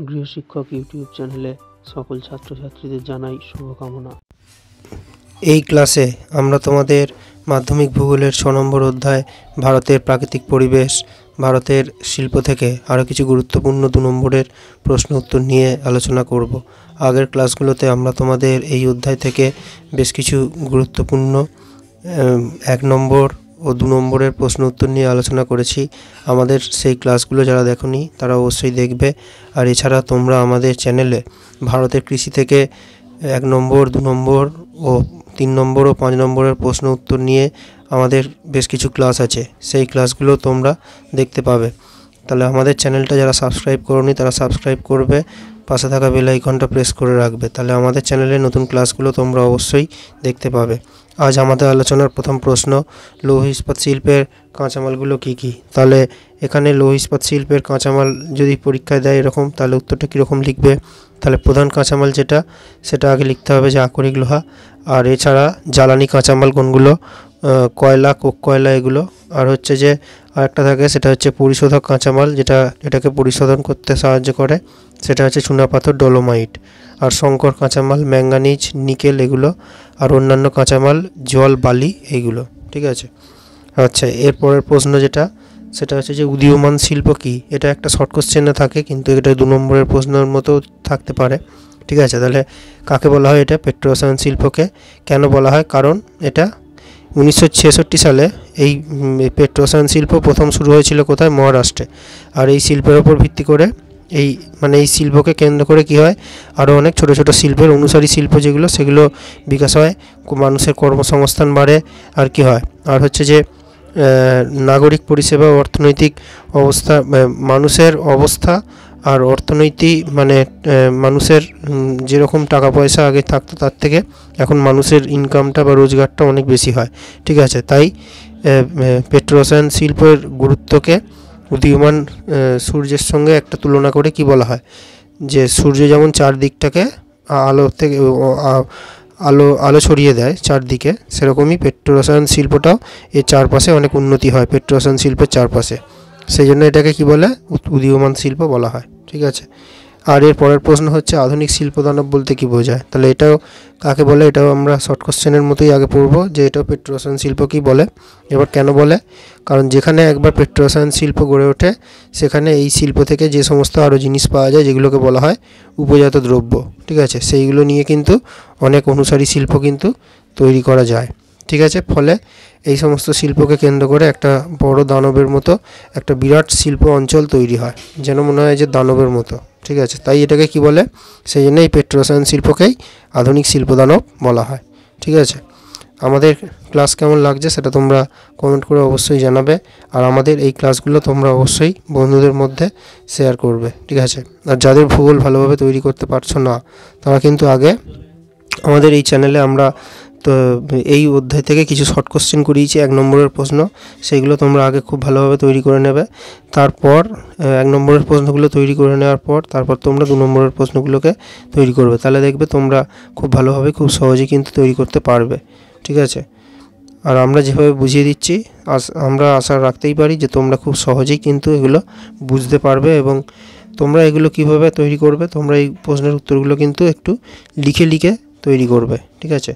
গৃহশিক্ষক YouTube চ্যানেলে সকল ছাত্রছাত্রীদের জানাই শুভকামনা। এই ক্লাসে আমরা তোমাদের মাধ্যমিক ভূগোলের 6 নম্বর অধ্যায় ভারতের প্রাকৃতিক পরিবেশ, ভারতের শিল্প থেকে আরও কিছু গুরুত্বপূর্ণ 2 নম্বরের প্রশ্ন উত্তর নিয়ে আলোচনা করব। আগের ক্লাসগুলোতে আমরা তোমাদের এই অধ্যায় থেকে বেশ কিছু গুরুত্বপূর্ণ 1 নম্বর ও 2 নম্বরের প্রশ্ন উত্তর নিয়ে আলোচনা করেছি। আমাদের সেই ক্লাসগুলো যারা দেখোনি তারা অবশ্যই দেখবে। আর এছাড়া তোমরা আমাদের চ্যানেলে ভারতের কৃষি থেকে 1 নম্বর, 2 নম্বর ও 3 নম্বর ও 5 নম্বরের প্রশ্ন উত্তর নিয়ে আমাদের বেশ কিছু ক্লাস আছে, সেই ক্লাসগুলো তোমরা দেখতে পাবে। তাহলে আমাদের চ্যানেলটা যারা সাবস্ক্রাইব করোনি তারা সাবস্ক্রাইব করবে, পাশে থাকা বেল আইকনটা প্রেস করে রাখবে, তাহলে আমাদের চ্যানেলে নতুন ক্লাসগুলো তোমরা অবশ্যই দেখতে পাবে। আজ আমাদের আলোচনার প্রথম প্রশ্ন, লৌহ ইস্পাত শিল্পের কাঁচামালগুলো কী কী। তাহলে এখানে লৌহ ইস্পাত শিল্পের কাঁচামাল যদি পরীক্ষায় দেয় এরকম, তাহলে উত্তরটা কীরকম লিখবে। তাহলে প্রধান কাঁচামাল যেটা, সেটা আগে লিখতে হবে যে আকরিক লোহা। আর এছাড়া জ্বালানি কাঁচামাল কোনগুলো, কয়লা, কোক কয়লা এগুলো। আর হচ্ছে যে আরেকটা থাকে সেটা হচ্ছে পরিশোধক কাঁচামাল, যেটা এটাকে পরিশোধন করতে সাহায্য করে, সেটা হচ্ছে চুনাপাথর, ডলোমাইট। আর সংকর কাঁচামাল ম্যাঙ্গানিজ, নিকেল এগুলো। আর অন্যান্য কাঁচামাল জল, বালি এইগুলো। ঠিক আছে। আচ্ছা, এরপরের প্রশ্ন যেটা, সেটা হচ্ছে যে উদীয়মান শিল্প কী। এটা একটা শর্ট কোশ্চেনে থাকে, কিন্তু এটা 2 নম্বরের প্রশ্নের মতো থাকতে পারে। ঠিক আছে। তাহলে কাকে বলা হয় এটা, পেট্রোরসায়ন শিল্পকে। কেন বলা হয়, কারণ এটা 1966 সালে এই পেট্রোরসায়ন শিল্প প্রথম শুরু হয়েছিল কোথায়, মহারাষ্ট্রে। আর এই শিল্পের ওপর ভিত্তি করে এই শিল্পকে কেন্দ্র করে কি হয়, আরও অনেক ছোট ছোট শিল্পের অনুসারী শিল্প যেগুলো, সেগুলো বিকাশ হয়, মানুষের কর্মসংস্থান বাড়ে। আর কি হয়, আর হচ্ছে যে নাগরিক পরিষেবা, অর্থনৈতিক অবস্থা, মানুষের অবস্থা আর অর্থনৈতিক মানুষের যেরকম টাকা পয়সা আগে থাকতো তার থেকে এখন মানুষের ইনকামটা বা রোজগারটা অনেক বেশি হয়। ঠিক আছে। তাই পেট্রোরসায়ন শিল্পের গুরুত্বকে উদীয়মান সূর্যের সঙ্গে একটা তুলনা করে কি বলা হয়, যে সূর্য যেমন চারদিকটাকে আলো ছড়িয়ে দেয় চারদিকে, সেরকমই পেট্রোরসায়ন শিল্পটাও এর চারপাশে অনেক উন্নতি হয়, পেট্রোরসায়ন শিল্পের চারপাশে। সেই জন্য এটাকে কি বলে, উদীয়মান শিল্প বলা হয়। ঠিক আছে। আর এর পরের প্রশ্ন হচ্ছে আধুনিক শিল্পদানব বলতে কি বোঝায়। তাহলে এটাও কাকে বলে, এটাও আমরা শর্ট কোশ্চেনের মতোই আগে পড়ব, যে এটাও পেট্রোরসায়ন শিল্প কি বলে। এবার কেন বলে, কারণ যেখানে একবার পেট্রোরসায়ন শিল্প গড়ে ওঠে, সেখানে এই শিল্প থেকে যে সমস্ত আরও জিনিস পাওয়া যায়, যেগুলোকে বলা হয় উপজাত দ্রব্য। ঠিক আছে। সেইগুলো নিয়ে কিন্তু অনেক অনুসারী শিল্প কিন্তু তৈরি করা যায়। ঠিক আছে। ফলে এই সমস্ত শিল্পকে কেন্দ্র করে একটা বড় দানবের মতো একটা বিরাট শিল্প অঞ্চল তৈরি হয়, যেন মনে হয় যে দানবের মতো। ঠিক আছে। তাই এটাকে কি বলে, সেই জন্য এই পেট্রোরসায়ন শিল্পকেই আধুনিক শিল্পদানব বলা হয়। ঠিক আছে। আমাদের ক্লাস কেমন লাগছে সেটা তোমরা কমেন্ট করে অবশ্যই জানাবে। আর আমাদের এই ক্লাসগুলো তোমরা অবশ্যই বন্ধুদের মধ্যে শেয়ার করবে। ঠিক আছে। আর যাদের ভূগোল ভালোভাবে তৈরি করতে পারছো না, তারা কিন্তু আগে আমাদের এই চ্যানেলে আমরা তো এই অধ্যায় থেকে কিছু শর্ট কোশ্চেন করিয়েছি, 1 নম্বরের প্রশ্ন, সেইগুলো তোমরা আগে খুব ভালোভাবে তৈরি করে নেবে। তারপর 1 নম্বরের প্রশ্নগুলো তৈরি করে নেওয়ার পর তারপর তোমরা 2 নম্বরের প্রশ্নগুলোকে তৈরি করবে। তাহলে দেখবে তোমরা খুব ভালোভাবে, খুব সহজেই কিন্তু তৈরি করতে পারবে। ঠিক আছে। আর আমরা যেভাবে বুঝিয়ে দিচ্ছি, আমরা আশা রাখতেই পারি যে তোমরা খুব সহজেই কিন্তু এগুলো বুঝতে পারবে। এবং তোমরা এগুলো কিভাবে তৈরি করবে, তোমরা এই প্রশ্নের উত্তরগুলো কিন্তু একটু লিখে লিখে তৈরি করবে। ঠিক আছে।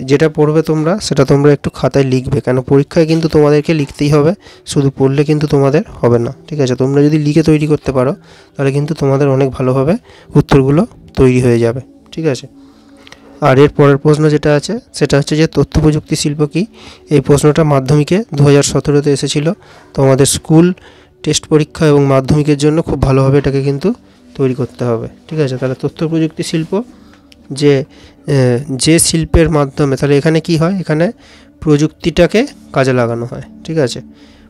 যেটা পড়বে তোমরা, সেটা তোমরা একটু খাতায় লিখবে, কেন পরীক্ষায় কিন্তু তোমাদেরকে লিখতেই হবে, শুধু পড়লে কিন্তু তোমাদের হবে না। ঠিক আছে। তোমরা যদি লিখে তৈরি করতে পারো, তাহলে কিন্তু তোমাদের অনেক ভালোভাবে উত্তরগুলো তৈরি হয়ে যাবে। ঠিক আছে। আর এর পরের প্রশ্ন যেটা আছে, সেটা হচ্ছে যে তথ্য প্রযুক্তি শিল্প কী। এই প্রশ্নটা মাধ্যমিকে 2017-তে এসেছিলো। তোমাদের স্কুল টেস্ট পরীক্ষা এবং মাধ্যমিকের জন্য খুব ভালোভাবে এটাকে কিন্তু তৈরি করতে হবে। ঠিক আছে। তাহলে তথ্য প্রযুক্তি শিল্প যে শিল্পের মাধ্যমে, তাহলে এখানে কি হয়, এখানে প্রযুক্তিটাকে কাজে লাগানো হয়। ঠিক আছে।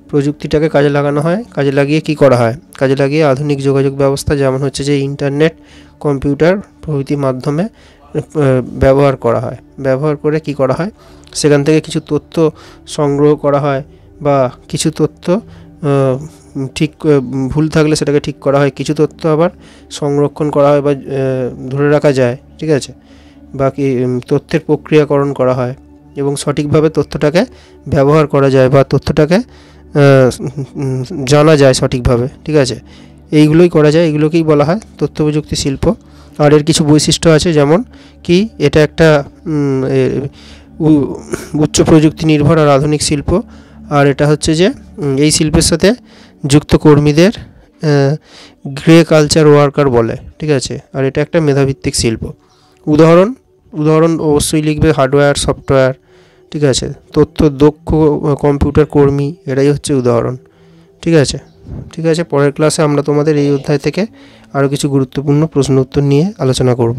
প্রযুক্তিটাকে কাজে লাগানো হয়, কাজে লাগিয়ে কি করা হয়, কাজে লাগিয়ে আধুনিক যোগাযোগ ব্যবস্থা, যেমন হচ্ছে যে ইন্টারনেট, কম্পিউটার প্রভৃতির মাধ্যমে ব্যবহার করা হয়। ব্যবহার করে কি করা হয়, সেখান থেকে কিছু তথ্য সংগ্রহ করা হয়, বা কিছু তথ্য ঠিক ভুল থাকলে সেটাকে ঠিক করা হয়, কিছু তথ্য আবার সংরক্ষণ করা হয় বা ধরে রাখা যায়। ঠিক আছে। বা কি তথ্যের প্রক্রিয়াকরণ করা হয় এবং সঠিকভাবে তথ্যটাকে ব্যবহার করা যায় বা তথ্যটাকে জানা যায় সঠিকভাবে। ঠিক আছে। এইগুলোই করা যায়, এগুলোকেই বলা হয় তথ্য প্রযুক্তি শিল্প। আর এর কিছু বৈশিষ্ট্য আছে, যেমন কি এটা একটা উচ্চ প্রযুক্তি নির্ভর আর আধুনিক শিল্প। আর এটা হচ্ছে যে এই শিল্পের সাথে যুক্ত কর্মীদের গ্রে কালচার ওয়ার্কার বলে, ঠিক আছে। আর এটা একটা মেধাভিত্তিক শিল্প। উদাহরণ অবশ্যই লিখবে হার্ডওয়্যার, সফটওয়্যার, ঠিক আছে। তথ্য দক্ষ কম্পিউটার কর্মী, এটাই হচ্ছে উদাহরণ, ঠিক আছে। পরের ক্লাসে আমরা তোমাদের এই অধ্যায় থেকে আরও কিছু গুরুত্বপূর্ণ প্রশ্ন উত্তর নিয়ে আলোচনা করব।